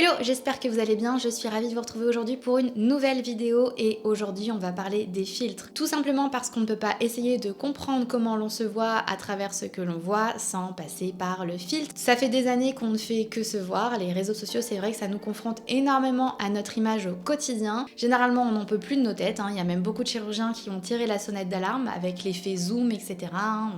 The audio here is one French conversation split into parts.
Hello, j'espère que vous allez bien, je suis ravie de vous retrouver aujourd'hui pour une nouvelle vidéo et aujourd'hui on va parler des filtres. Tout simplement parce qu'on ne peut pas essayer de comprendre comment l'on se voit à travers ce que l'on voit sans passer par le filtre. Ça fait des années qu'on ne fait que se voir, les réseaux sociaux c'est vrai que ça nous confronte énormément à notre image au quotidien. Généralement on n'en peut plus de nos têtes, il y a même beaucoup de chirurgiens qui ont tiré la sonnette d'alarme avec l'effet zoom, etc.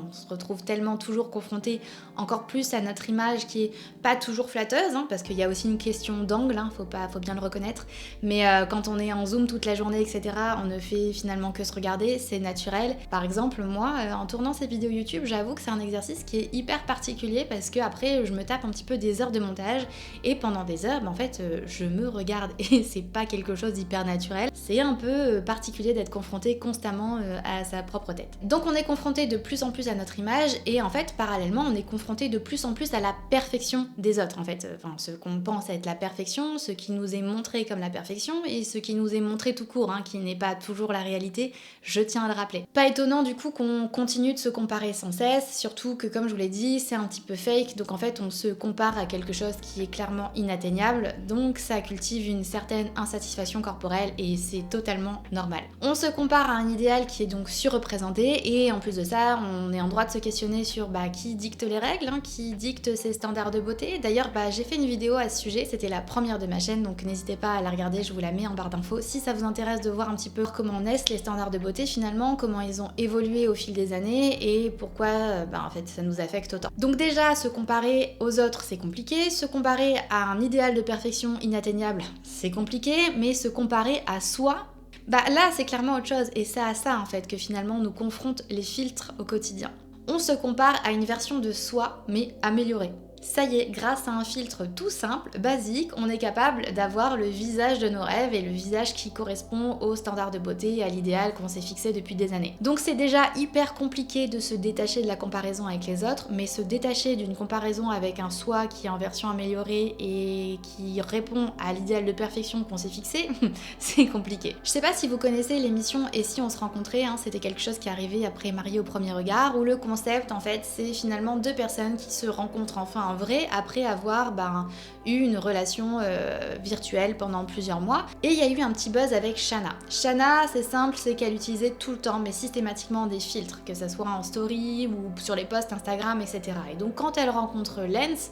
On se retrouve tellement toujours confronté encore plus à notre image qui est pas toujours flatteuse, parce qu'il y a aussi une question d'angle, faut bien le reconnaître, mais quand on est en zoom toute la journée, etc., on ne fait finalement que se regarder, c'est naturel. Par exemple, moi, en tournant ces vidéos YouTube, j'avoue que c'est un exercice qui est hyper particulier parce que après, je me tape un petit peu des heures de montage et pendant des heures, en fait, je me regarde et c'est pas quelque chose d'hyper naturel. C'est un peu particulier d'être confronté constamment à sa propre tête. Donc on est confronté de plus en plus à notre image et en fait, parallèlement, on est confronté de plus en plus à la perfection des autres, en fait. Enfin, ce qu'on pense être la perfection, ce qui nous est montré comme la perfection et ce qui nous est montré tout court, qui n'est pas toujours la réalité, je tiens à le rappeler. Pas étonnant du coup qu'on continue de se comparer sans cesse, surtout que comme je vous l'ai dit, c'est un petit peu fake, donc en fait on se compare à quelque chose qui est clairement inatteignable, donc ça cultive une certaine insatisfaction corporelle et c'est totalement normal. On se compare à un idéal qui est donc surreprésenté et en plus de ça, on est en droit de se questionner sur qui dicte les règles, qui dicte ces standards de beauté. D'ailleurs, j'ai fait une vidéo à ce sujet, c'était la première de ma chaîne, donc n'hésitez pas à la regarder, je vous la mets en barre d'infos si ça vous intéresse de voir un petit peu comment naissent les standards de beauté finalement, comment ils ont évolué au fil des années et pourquoi en fait ça nous affecte autant. Donc déjà, se comparer aux autres c'est compliqué, se comparer à un idéal de perfection inatteignable c'est compliqué, mais se comparer à soi, là c'est clairement autre chose et c'est à ça en fait que finalement nous confrontent les filtres au quotidien. On se compare à une version de soi mais améliorée. Ça y est, grâce à un filtre tout simple, basique, on est capable d'avoir le visage de nos rêves et le visage qui correspond aux standards de beauté et à l'idéal qu'on s'est fixé depuis des années. Donc c'est déjà hyper compliqué de se détacher de la comparaison avec les autres, mais se détacher d'une comparaison avec un soi qui est en version améliorée et qui répond à l'idéal de perfection qu'on s'est fixé, c'est compliqué. Je sais pas si vous connaissez l'émission Et si on se rencontrait, c'était quelque chose qui est arrivé après Marié au premier regard, où le concept en fait c'est finalement deux personnes qui se rencontrent enfin en vrai après avoir eu une relation virtuelle pendant plusieurs mois. Et il y a eu un petit buzz avec Shanna. Shanna, c'est simple, c'est qu'elle utilisait tout le temps, mais systématiquement des filtres, que ça soit en story ou sur les posts Instagram, etc. Et donc quand elle rencontre Lens,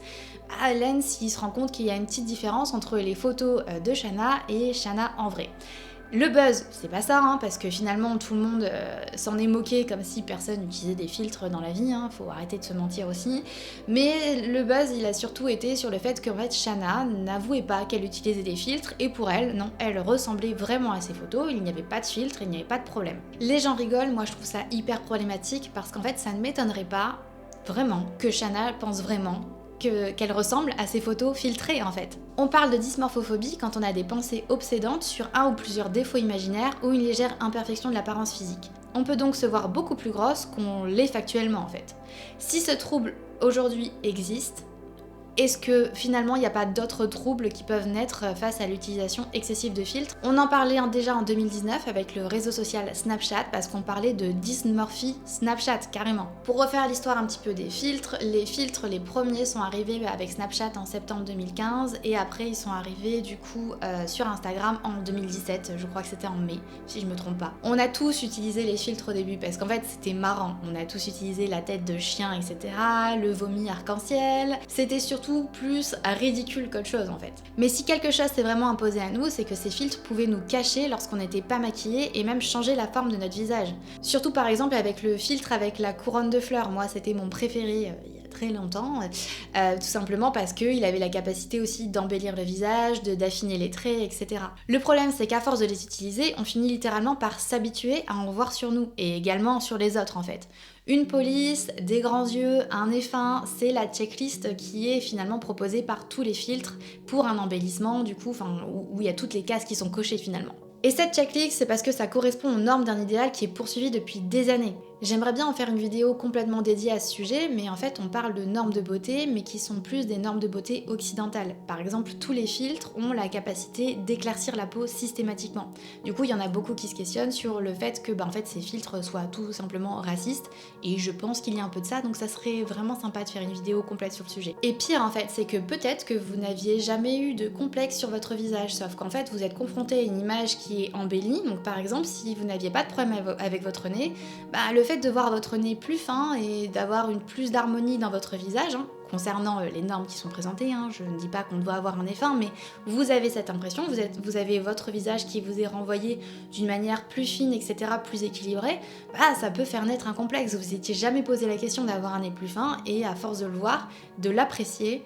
Lens il se rend compte qu'il y a une petite différence entre les photos de Shanna et Shanna en vrai. Le buzz, c'est pas ça, parce que finalement tout le monde s'en est moqué comme si personne n'utilisait des filtres dans la vie, faut arrêter de se mentir aussi. Mais le buzz, il a surtout été sur le fait qu'en fait Shanna n'avouait pas qu'elle utilisait des filtres et pour elle, non, elle ressemblait vraiment à ses photos, il n'y avait pas de filtre, il n'y avait pas de problème. Les gens rigolent, moi je trouve ça hyper problématique parce qu'en fait ça ne m'étonnerait pas vraiment que Shanna pense vraiment qu'elle ressemble à ses photos filtrées en fait. On parle de dysmorphophobie quand on a des pensées obsédantes sur un ou plusieurs défauts imaginaires ou une légère imperfection de l'apparence physique. On peut donc se voir beaucoup plus grosse qu'on l'est factuellement en fait. Si ce trouble aujourd'hui existe, est-ce que finalement il n'y a pas d'autres troubles qui peuvent naître face à l'utilisation excessive de filtres? On en parlait déjà en 2019 avec le réseau social Snapchat parce qu'on parlait de dysmorphie Snapchat carrément. Pour refaire l'histoire un petit peu des filtres, les premiers sont arrivés avec Snapchat en septembre 2015 et après ils sont arrivés du coup sur Instagram en 2017, je crois que c'était en mai si je me trompe pas. On a tous utilisé les filtres au début parce qu'en fait c'était marrant, on a tous utilisé la tête de chien etc, le vomi arc-en-ciel, c'était surtout plus ridicule qu'autre chose en fait. Mais si quelque chose s'est vraiment imposé à nous, c'est que ces filtres pouvaient nous cacher lorsqu'on n'était pas maquillé et même changer la forme de notre visage. Surtout par exemple avec le filtre avec la couronne de fleurs, moi c'était mon préféré il y a très longtemps, tout simplement parce qu'il avait la capacité aussi d'embellir le visage, d'affiner les traits, etc. Le problème c'est qu'à force de les utiliser, on finit littéralement par s'habituer à en voir sur nous et également sur les autres en fait. Une police, des grands yeux, un nez fin, c'est la checklist qui est finalement proposée par tous les filtres pour un embellissement du coup, où il y a toutes les cases qui sont cochées finalement. Et cette checklist, c'est parce que ça correspond aux normes d'un idéal qui est poursuivi depuis des années. J'aimerais bien en faire une vidéo complètement dédiée à ce sujet, mais en fait on parle de normes de beauté, mais qui sont plus des normes de beauté occidentales. Par exemple, tous les filtres ont la capacité d'éclaircir la peau systématiquement. Du coup, il y en a beaucoup qui se questionnent sur le fait que en fait, ces filtres soient tout simplement racistes, et je pense qu'il y a un peu de ça, donc ça serait vraiment sympa de faire une vidéo complète sur le sujet. Et pire en fait, c'est que peut-être que vous n'aviez jamais eu de complexe sur votre visage, sauf qu'en fait vous êtes confronté à une image qui est embellie, donc par exemple si vous n'aviez pas de problème avec votre nez, le fait de voir votre nez plus fin et d'avoir une plus d'harmonie dans votre visage, concernant les normes qui sont présentées, je ne dis pas qu'on doit avoir un nez fin, mais vous avez cette impression, vous avez votre visage qui vous est renvoyé d'une manière plus fine, etc., plus équilibrée, ça peut faire naître un complexe. Vous n'étiez jamais posé la question d'avoir un nez plus fin, et à force de le voir, de l'apprécier,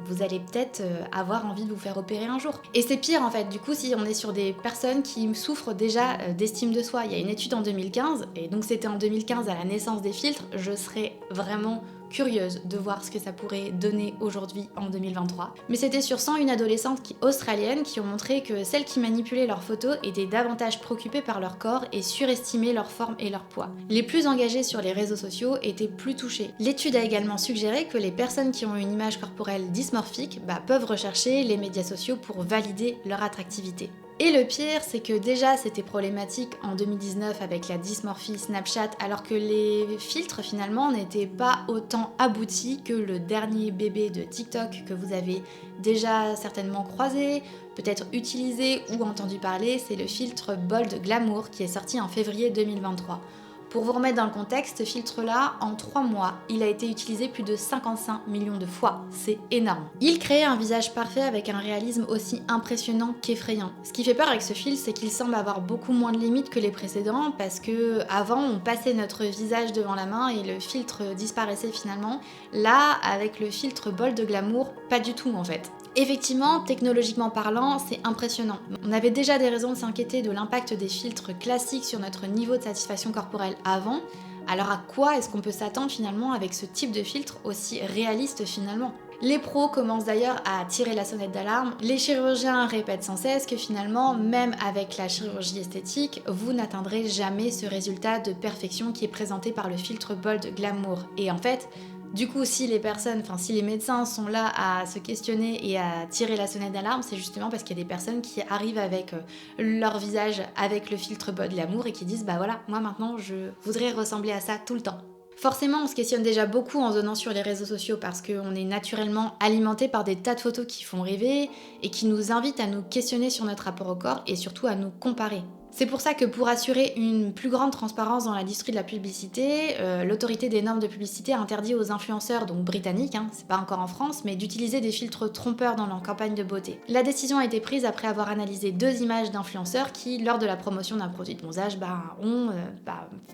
vous allez peut-être avoir envie de vous faire opérer un jour. Et c'est pire en fait, du coup, si on est sur des personnes qui souffrent déjà d'estime de soi. Il y a une étude en 2015, et donc c'était en 2015 à la naissance des filtres, je serais vraiment curieuse de voir ce que ça pourrait donner aujourd'hui en 2023. Mais c'était sur 101 adolescentes australiennes qui ont montré que celles qui manipulaient leurs photos étaient davantage préoccupées par leur corps et surestimaient leur forme et leur poids. Les plus engagées sur les réseaux sociaux étaient plus touchées. L'étude a également suggéré que les personnes qui ont une image corporelle dysmorphique peuvent rechercher les médias sociaux pour valider leur attractivité. Et le pire, c'est que déjà c'était problématique en 2019 avec la dysmorphie Snapchat, alors que les filtres finalement n'étaient pas autant aboutis que le dernier bébé de TikTok que vous avez déjà certainement croisé, peut-être utilisé ou entendu parler, c'est le filtre Bold Glamour qui est sorti en février 2023. Pour vous remettre dans le contexte, ce filtre-là, en 3 mois, il a été utilisé plus de 55 millions de fois. C'est énorme. Il crée un visage parfait avec un réalisme aussi impressionnant qu'effrayant. Ce qui fait peur avec ce filtre, c'est qu'il semble avoir beaucoup moins de limites que les précédents, parce que avant, on passait notre visage devant la main et le filtre disparaissait finalement. Là, avec le filtre Bold Glamour, pas du tout en fait. Effectivement, technologiquement parlant, c'est impressionnant. On avait déjà des raisons de s'inquiéter de l'impact des filtres classiques sur notre niveau de satisfaction corporelle avant, alors à quoi est-ce qu'on peut s'attendre finalement avec ce type de filtre aussi réaliste finalement ? Les pros commencent d'ailleurs à tirer la sonnette d'alarme. Les chirurgiens répètent sans cesse que finalement, même avec la chirurgie esthétique, vous n'atteindrez jamais ce résultat de perfection qui est présenté par le filtre Bold Glamour. Et en fait, du coup, si les médecins sont là à se questionner et à tirer la sonnette d'alarme, c'est justement parce qu'il y a des personnes qui arrivent avec leur visage avec le filtre Bold Glamour et qui disent voilà, moi maintenant je voudrais ressembler à ça tout le temps. Forcément, on se questionne déjà beaucoup en zonant sur les réseaux sociaux parce qu'on est naturellement alimenté par des tas de photos qui font rêver et qui nous invitent à nous questionner sur notre rapport au corps et surtout à nous comparer. C'est pour ça que pour assurer une plus grande transparence dans l'industrie de la publicité, l'autorité des normes de publicité a interdit aux influenceurs, donc britanniques, c'est pas encore en France, mais d'utiliser des filtres trompeurs dans leur campagne de beauté. La décision a été prise après avoir analysé 2 images d'influenceurs qui, lors de la promotion d'un produit de bronzage, ont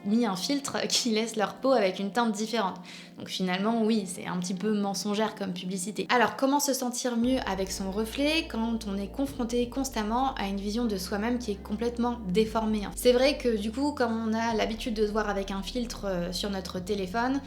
mis un filtre qui laisse leur peau avec une teinte différente. Donc finalement, oui, c'est un petit peu mensongère comme publicité. Alors, comment se sentir mieux avec son reflet quand on est confronté constamment à une vision de soi-même qui est complètement déformée ? C'est vrai que du coup, comme on a l'habitude de se voir avec un filtre sur notre téléphone,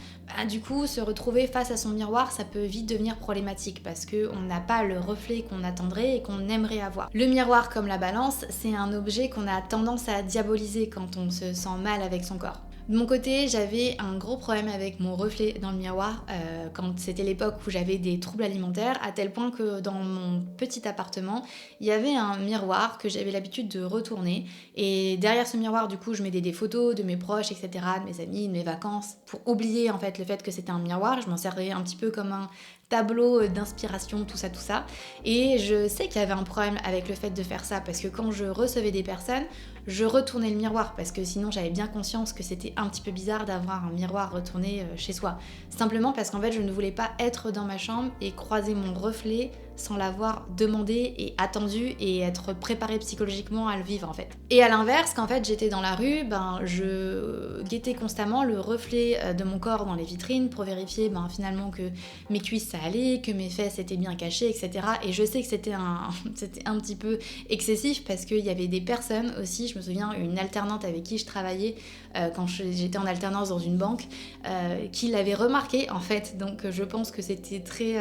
du coup, se retrouver face à son miroir, ça peut vite devenir problématique parce qu'on n'a pas le reflet qu'on attendrait et qu'on aimerait avoir. Le miroir, comme la balance, c'est un objet qu'on a tendance à diaboliser quand on se sent mal avec son corps. De mon côté, j'avais un gros problème avec mon reflet dans le miroir quand c'était l'époque où j'avais des troubles alimentaires, à tel point que dans mon petit appartement, il y avait un miroir que j'avais l'habitude de retourner. Et derrière ce miroir, du coup, je mettais des photos de mes proches, etc., de mes amis, de mes vacances, pour oublier en fait le fait que c'était un miroir. Je m'en servais un petit peu comme un tableau d'inspiration, tout ça. Et je sais qu'il y avait un problème avec le fait de faire ça, parce que quand je recevais des personnes, je retournais le miroir, parce que sinon j'avais bien conscience que c'était un petit peu bizarre d'avoir un miroir retourné chez soi. Simplement parce qu'en fait je ne voulais pas être dans ma chambre et croiser mon reflet sans l'avoir demandé et attendu et être préparée psychologiquement à le vivre en fait. Et à l'inverse, quand en fait j'étais dans la rue, je guettais constamment le reflet de mon corps dans les vitrines pour vérifier finalement que mes cuisses ça allait, que mes fesses étaient bien cachées, etc. Et je sais que c'était un petit peu excessif parce qu'il y avait des personnes aussi, je me souviens une alternante avec qui je travaillais quand j'étais en alternance dans une banque, qui l'avait remarqué en fait. Donc je pense que c'était très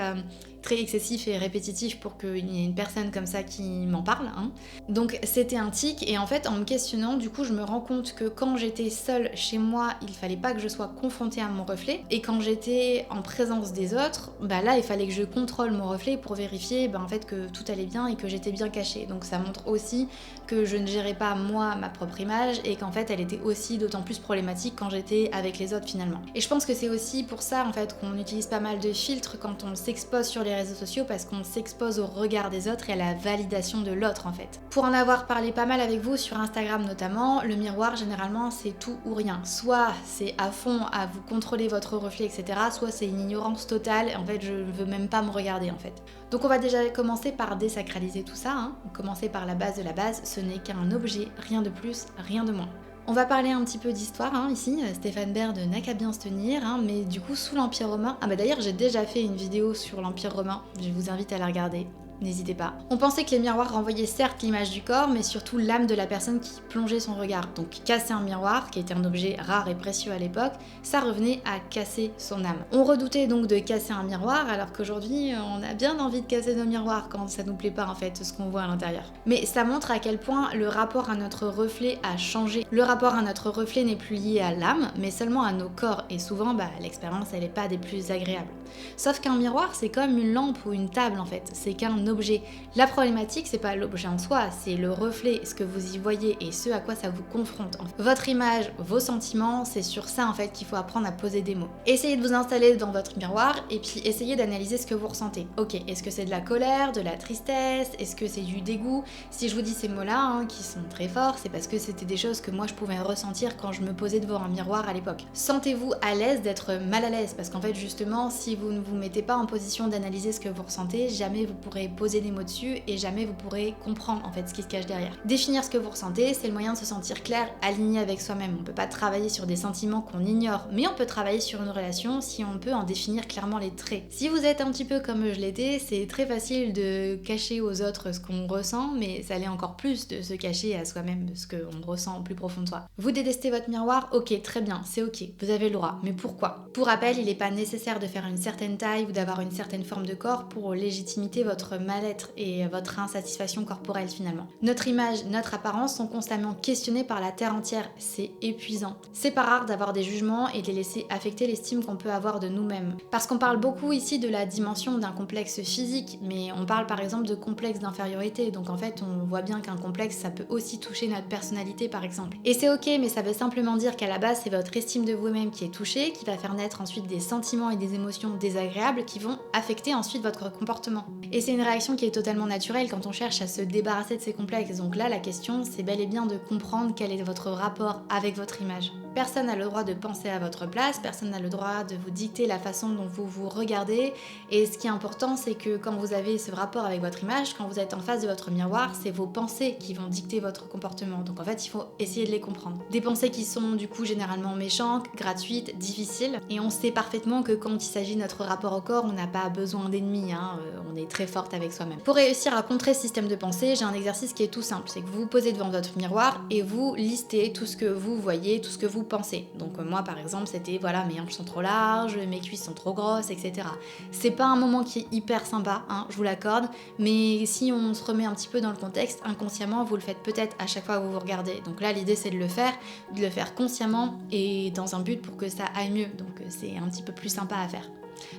très excessif et répétitif pour qu'il y ait une personne comme ça qui m'en parle, hein. Donc c'était un tic, et en fait en me questionnant, du coup je me rends compte que quand j'étais seule chez moi, il fallait pas que je sois confrontée à mon reflet, et quand j'étais en présence des autres, bah là il fallait que je contrôle mon reflet pour vérifier en fait que tout allait bien et que j'étais bien cachée. Donc ça montre aussi que je ne gérais pas moi ma propre image, et qu'en fait elle était aussi d'autant plus problématique quand j'étais avec les autres finalement. Et je pense que c'est aussi pour ça en fait qu'on utilise pas mal de filtres quand on s'expose sur les réseaux sociaux, parce qu'on s'expose au regard des autres et à la validation de l'autre en fait. Pour en avoir parlé pas mal avec vous sur Instagram notamment, le miroir généralement c'est tout ou rien. Soit c'est à fond à vous contrôler votre reflet, etc. Soit c'est une ignorance totale, en fait je veux même pas me regarder en fait. Donc on va déjà commencer par désacraliser tout ça, hein. Commencer par la base de la base, ce n'est qu'un objet, rien de plus, rien de moins. On va parler un petit peu d'histoire, hein, ici, Stéphane Baird n'a qu'à bien se tenir, hein, mais du coup sous l'Empire romain, d'ailleurs j'ai déjà fait une vidéo sur l'Empire romain, je vous invite à la regarder. N'hésitez pas. On pensait que les miroirs renvoyaient certes l'image du corps, mais surtout l'âme de la personne qui plongeait son regard. Donc casser un miroir, qui était un objet rare et précieux à l'époque, ça revenait à casser son âme. On redoutait donc de casser un miroir, alors qu'aujourd'hui on a bien envie de casser nos miroirs quand ça nous plaît pas en fait ce qu'on voit à l'intérieur. Mais ça montre à quel point le rapport à notre reflet a changé. Le rapport à notre reflet n'est plus lié à l'âme, mais seulement à nos corps, et souvent l'expérience elle est pas des plus agréables. Sauf qu'un miroir c'est comme une lampe ou une table en fait, c'est qu'un objet. La problématique, c'est pas l'objet en soi, c'est le reflet, ce que vous y voyez et ce à quoi ça vous confronte. Votre image, vos sentiments, c'est sur ça en fait qu'il faut apprendre à poser des mots. Essayez de vous installer dans votre miroir et puis essayez d'analyser ce que vous ressentez. Ok, est-ce que c'est de la colère, de la tristesse, est-ce que c'est du dégoût? Si je vous dis ces mots-là, hein, qui sont très forts, c'est parce que c'était des choses que moi je pouvais ressentir quand je me posais devant un miroir à l'époque. Sentez-vous à l'aise d'être mal à l'aise, parce qu'en fait justement, si vous ne vous mettez pas en position d'analyser ce que vous ressentez, jamais vous pourrez poser des mots dessus et jamais vous pourrez comprendre en fait ce qui se cache derrière. Définir ce que vous ressentez, c'est le moyen de se sentir clair, aligné avec soi-même. On peut pas travailler sur des sentiments qu'on ignore, mais on peut travailler sur une relation si on peut en définir clairement les traits. Si vous êtes un petit peu comme je l'étais, c'est très facile de cacher aux autres ce qu'on ressent, mais ça l'est encore plus de se cacher à soi-même ce qu'on ressent au plus profond de soi. Vous détestez votre miroir? Ok, très bien, c'est ok, vous avez le droit, mais pourquoi? Pour rappel, il n'est pas nécessaire de faire une certaine taille ou d'avoir une certaine forme de corps pour légitimiter votre mal-être et votre insatisfaction corporelle finalement. Notre image, notre apparence sont constamment questionnées par la terre entière, c'est épuisant. C'est pas rare d'avoir des jugements et de les laisser affecter l'estime qu'on peut avoir de nous-mêmes. Parce qu'on parle beaucoup ici de la dimension d'un complexe physique, mais on parle par exemple de complexe d'infériorité, donc en fait on voit bien qu'un complexe ça peut aussi toucher notre personnalité par exemple. Et c'est ok, mais ça veut simplement dire qu'à la base c'est votre estime de vous-même qui est touchée, qui va faire naître ensuite des sentiments et des émotions désagréables qui vont affecter ensuite votre comportement. Et c'est une réaction qui est totalement naturelle quand on cherche à se débarrasser de ces complexes. Donc là, la question, c'est bel et bien de comprendre quel est votre rapport avec votre image. Personne n'a le droit de penser à votre place, personne n'a le droit de vous dicter la façon dont vous vous regardez. Et ce qui est important, c'est que quand vous avez ce rapport avec votre image, quand vous êtes en face de votre miroir, c'est vos pensées qui vont dicter votre comportement. Donc en fait, il faut essayer de les comprendre. Des pensées qui sont du coup généralement méchantes, gratuites, difficiles. Et on sait parfaitement que quand il s'agit de notre rapport au corps, on n'a pas besoin d'ennemis, hein, on est très forte avec soi-même. Pour réussir à contrer ce système de pensée, j'ai un exercice qui est tout simple, c'est que vous vous posez devant votre miroir et vous listez tout ce que vous voyez, tout ce que vous pensez. Donc moi par exemple c'était voilà, mes hanches sont trop larges, mes cuisses sont trop grosses, etc. C'est pas un moment qui est hyper sympa, hein, je vous l'accorde, mais si on se remet un petit peu dans le contexte, inconsciemment vous le faites peut-être à chaque fois que vous vous regardez. Donc là l'idée c'est de le faire consciemment et dans un but pour que ça aille mieux, donc c'est un petit peu plus sympa à faire.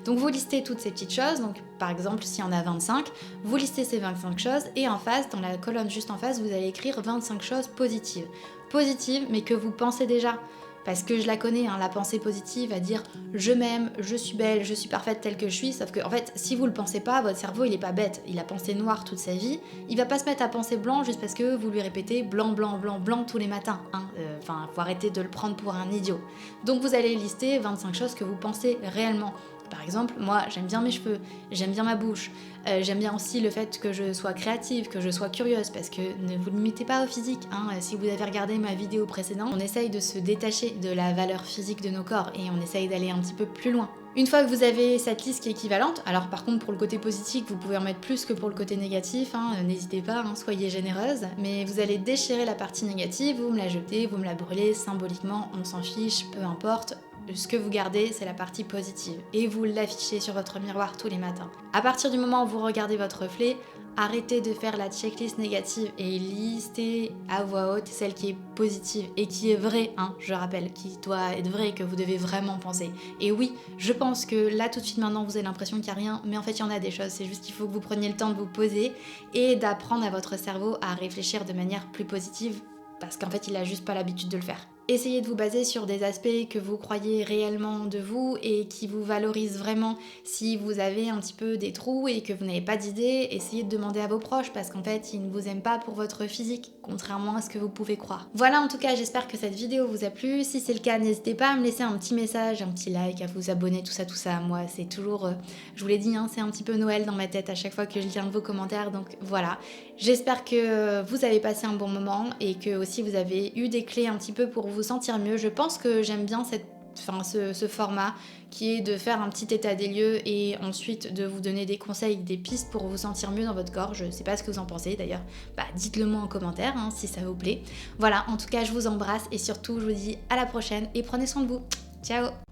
Donc vous listez toutes ces petites choses, donc par exemple s'il y en a 25, vous listez ces 25 choses et en face, dans la colonne juste en face, vous allez écrire 25 choses positives. Positives mais que vous pensez déjà. Parce que je la connais, hein, la pensée positive à dire je m'aime, je suis belle, je suis parfaite telle que je suis, sauf que en fait si vous le pensez pas, votre cerveau il est pas bête, il a pensé noir toute sa vie, il va pas se mettre à penser blanc juste parce que vous lui répétez blanc, blanc, blanc, blanc tous les matins, hein. Faut arrêter de le prendre pour un idiot. Donc vous allez lister 25 choses que vous pensez réellement. Par exemple, moi j'aime bien mes cheveux, j'aime bien ma bouche, j'aime bien aussi le fait que je sois créative, que je sois curieuse, parce que ne vous limitez pas au physique, hein. Si vous avez regardé ma vidéo précédente, on essaye de se détacher de la valeur physique de nos corps et on essaye d'aller un petit peu plus loin. Une fois que vous avez cette liste qui est équivalente, alors par contre pour le côté positif vous pouvez en mettre plus que pour le côté négatif, hein, n'hésitez pas, hein, soyez généreuse, mais vous allez déchirer la partie négative, vous me la jetez, vous me la brûlez symboliquement, on s'en fiche, peu importe. ce que vous gardez, c'est la partie positive et vous l'affichez sur votre miroir tous les matins. À partir du moment où vous regardez votre reflet, arrêtez de faire la checklist négative et listez à voix haute celle qui est positive et qui est vraie, hein, je rappelle, qui doit être vraie et que vous devez vraiment penser. Et oui, je pense que là tout de suite maintenant vous avez l'impression qu'il n'y a rien, mais en fait il y en a des choses, c'est juste qu'il faut que vous preniez le temps de vous poser et d'apprendre à votre cerveau à réfléchir de manière plus positive parce qu'en fait il a juste pas l'habitude de le faire. Essayez de vous baser sur des aspects que vous croyez réellement de vous et qui vous valorisent vraiment. Si vous avez un petit peu des trous et que vous n'avez pas d'idées, essayez de demander à vos proches parce qu'en fait, ils ne vous aiment pas pour votre physique, contrairement à ce que vous pouvez croire. Voilà, en tout cas, j'espère que cette vidéo vous a plu. Si c'est le cas, n'hésitez pas à me laisser un petit message, un petit like, à vous abonner, tout ça. Moi, c'est toujours, je vous l'ai dit, hein, c'est un petit peu Noël dans ma tête à chaque fois que je lis un de vos commentaires. Donc voilà, j'espère que vous avez passé un bon moment et que aussi vous avez eu des clés un petit peu pour vous sentir mieux. Je pense que j'aime bien ce format qui est de faire un petit état des lieux et ensuite de vous donner des conseils, des pistes pour vous sentir mieux dans votre corps. Je sais pas ce que vous en pensez d'ailleurs, dites-le moi en commentaire hein, si ça vous plaît. Voilà, en tout cas je vous embrasse et surtout je vous dis à la prochaine et prenez soin de vous. Ciao!